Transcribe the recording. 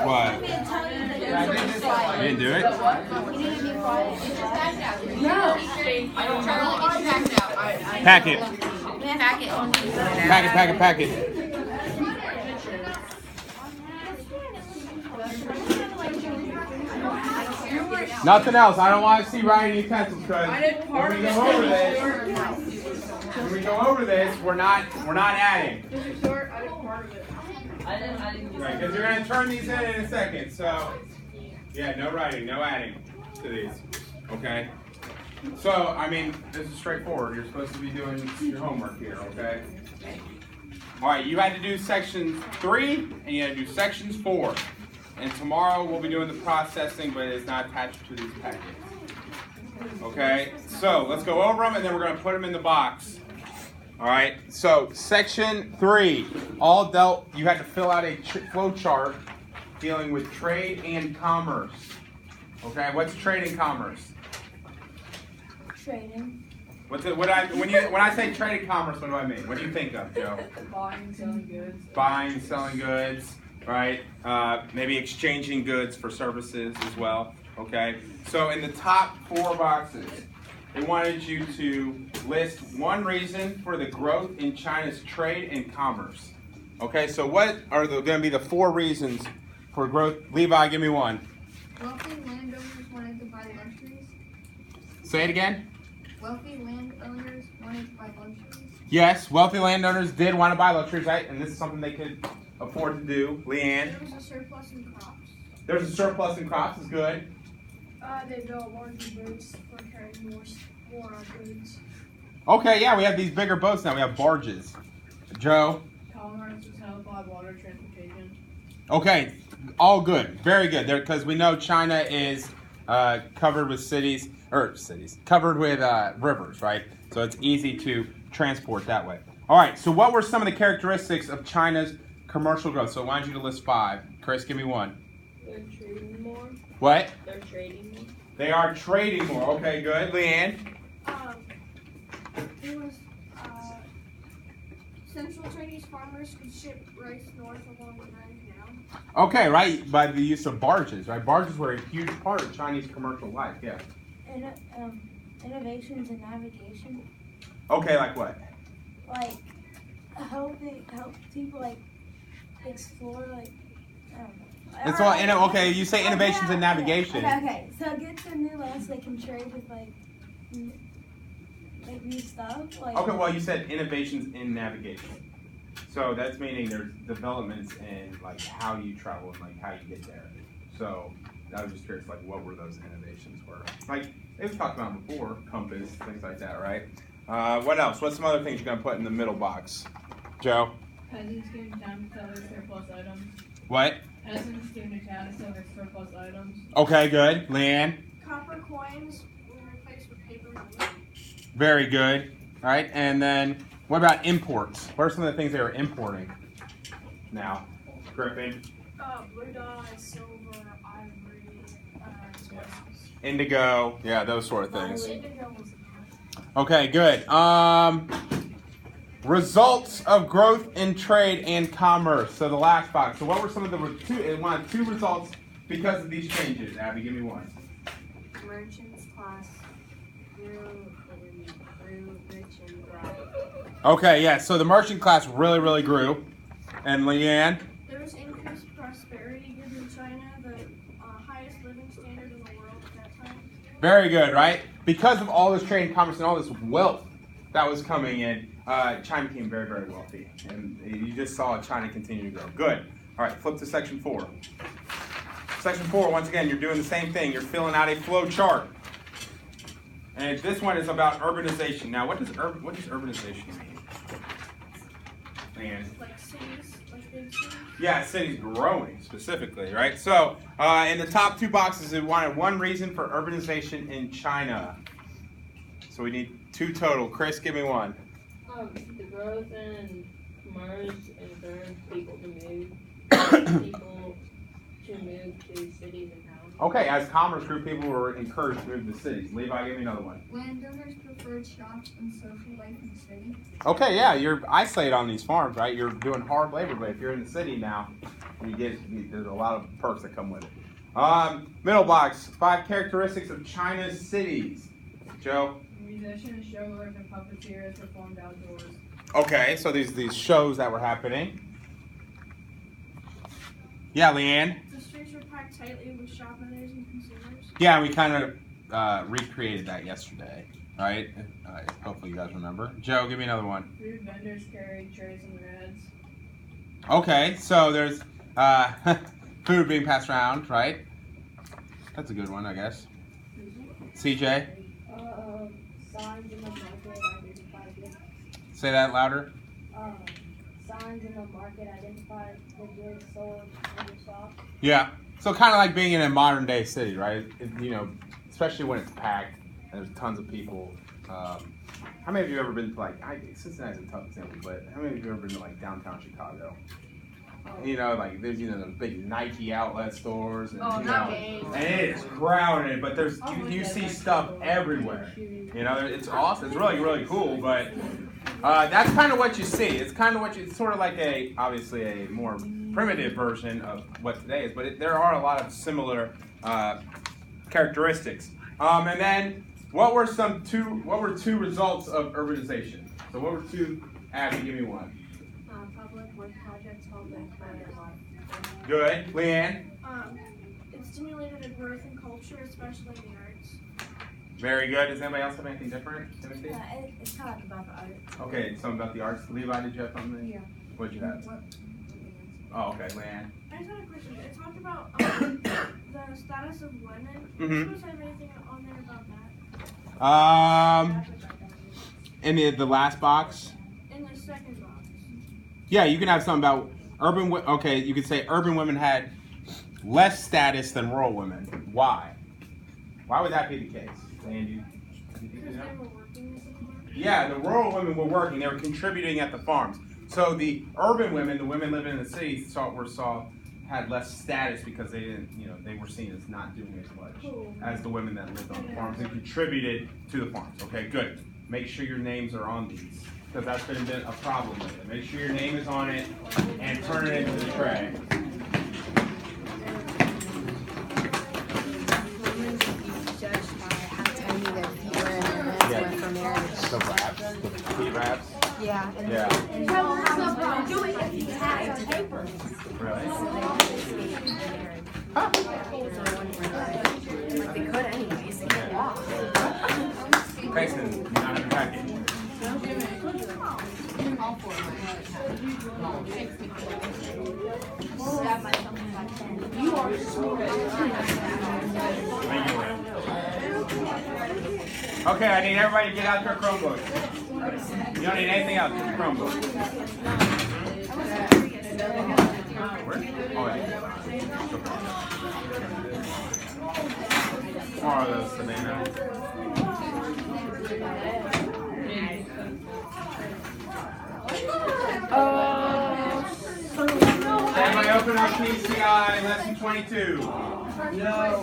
What? You didn't do it? Pack it. Pack it. Nothing else. I don't want to see writing utensils because when we go over this, we're not adding. Right, because you're going to turn these in a second. So, yeah, no writing, no adding to these. Okay? So, I mean, this is straightforward. You're supposed to be doing your homework here, okay? All right, you had to do sections 3 and you had to do sections 4. And tomorrow we'll be doing the processing, but it's not attached to these packets. Okay, so let's go over them and then we're going to put them in the box. All right, so section 3, you had to fill out a flow chart dealing with trade and commerce. Okay, what's trade and commerce? Trading. When I say trade and commerce, what do I mean? What do you think of, Joe? Buying, selling goods. Buying, selling goods, right? Maybe exchanging goods for services as well. Okay. So in the top 4 boxes, they wanted you to list one reason for the growth in China's trade and commerce. Okay. So what are going to be the 4 reasons for growth? Levi, give me one. Wealthy landowners wanted to buy luxuries. Say it again. Wealthy landowners wanted to buy luxuries. Yes, wealthy landowners did want to buy luxuries, right? And this is something they could afford to do. Leanne? There was a surplus in crops. There's a surplus in crops, is good. They built larger boats for carrying more goods. Okay, yeah, we have these bigger boats now. We have barges. Joe? Commerce is held by water transportation. Okay, all good. Very good. Because we know China is covered with covered with rivers, right? So it's easy to transport that way. All right, so what were some of the characteristics of China's commercial growth? So I wanted you to list 5. Chris, give me one. They're trading more. What? They're trading more. They are trading more. Okay, good. Leanne? It was Central Chinese farmers could ship rice north along the Grand Canal. Okay, right, by the use of barges, right? Barges were a huge part of Chinese commercial life, yeah. And innovations in navigation, Okay, like what? like help people like explore like. It's all, okay, you say innovations in navigation. Okay. So get to new lands they can trade with like new stuff. Like. Okay, well, you said innovations in navigation. So that's meaning there's developments in like how you travel and like how you get there. So I was just curious, like what were those innovations were? Like they've talked about before, compass, things like that, right? What else? What's some other things you're gonna put in the middle box? Joe? Peasants came to town to sell their surplus items. What? Peasants came to town to sell their surplus items. Okay, good. Leanne? Copper coins were replaced with paper money. Very good. All right, and then what about imports? What are some of the things they were importing now? Griffin? Blue dye, silver, ivory, Indigo. Yeah, those sort of things. indigo was Okay, good. Results of growth in trade and commerce. So the last box. So what were some of the two results because of these changes? Abby, give me one. merchants class grew rich and thrived. Okay, yeah. So the merchant class really grew. And Leanne? There was increased prosperity given China the highest living standard in the world at that time. Very good, right? Because of all this trade and commerce and all this wealth that was coming in, China became very wealthy. And you just saw China continue to grow. Good. All right, flip to section 4. Section 4, once again, you're doing the same thing. You're filling out a flow chart. And this one is about urbanization. Now, what does urbanization mean? And Like cities, like big cities. yeah, cities growing specifically, right? So, in the top 2 boxes, we wanted one reason for urbanization in China. So we need 2 total. Chris, give me one. The growth in commerce encouraged people to move. People to move to cities and towns. Okay, as Commerce Group, people were encouraged to move to cities. Levi, give me another one. Landowners preferred shops and social life in the city. Okay, yeah, you're isolated on these farms, right? You're doing hard labor, but if you're in the city now, there's a lot of perks that come with it. Middle box, 5 characteristics of China's cities. Joe? Musicians, showers, and puppeteers performed outdoors. Okay, so these shows that were happening. Yeah, Leanne? The streets were packed tightly with shop owners and consumers. Yeah, we kind of recreated that yesterday, right? Hopefully you guys remember. Joe, give me another one. Food vendors carried trays and rads. Okay, so there's food being passed around, right? That's a good one, I guess. CJ? Signs in the market identified it. Say that louder. Signs in the market identified the goods sold in the shop. Yeah. So kind of like being in a modern day city, right? Especially when it's packed and there's tons of people. How many of you ever been to Cincinnati's a tough example, but how many of you ever been to like downtown Chicago? Like there's those big Nike outlet stores, and and it is crowded, but you see stuff everywhere. It's awesome. It's really really cool, but that's kind of what you see. It's kind of it's sort of like obviously a more primitive version of what today is, but there are a lot of similar characteristics. And then what were two results of urbanization? So what were two? Abby, give me one. Public work projects held back by a lot. Good. Leanne? It stimulated a growth in culture, especially in the arts. Very good. Does anybody else have anything different? Timothy? It's talk about the art. Okay, something about the arts. Levi, did you have something? Yeah. What'd you have? Oh, okay, Leanne. I just had a question. It talked about the status of women. Mhm. Are you supposed to have anything on there about that? In the last box? In the second box. Yeah, you can have something about you could say urban women had less status than rural women. Why? Why would that be the case? Leanne, do you Because they were working at the farm. Yeah, the rural women were working. They were contributing at the farms. So the urban women, the women living in the cities, had less status because they didn't, they were seen as not doing as much as the women that lived on the farms and contributed to the farms. Okay, good. Make sure your names are on these because that's been a problem with it. Make sure your name is on it and turn it into the tray. Judged by how tiny their feet were and their legs were for marriage. The wraps, the feet wraps. Yeah. Yeah. Do it if you had paper. Really? Like they could anyways. They can't walk. Grayson, not in the packet. You are so Thank you, Lynn. Okay, I need everybody to get out their Chromebook. You don't need anything else, just a Chromebook. Where? Oh, yeah. More of those, Savannah. Everybody open up PCI lesson 22. Yes.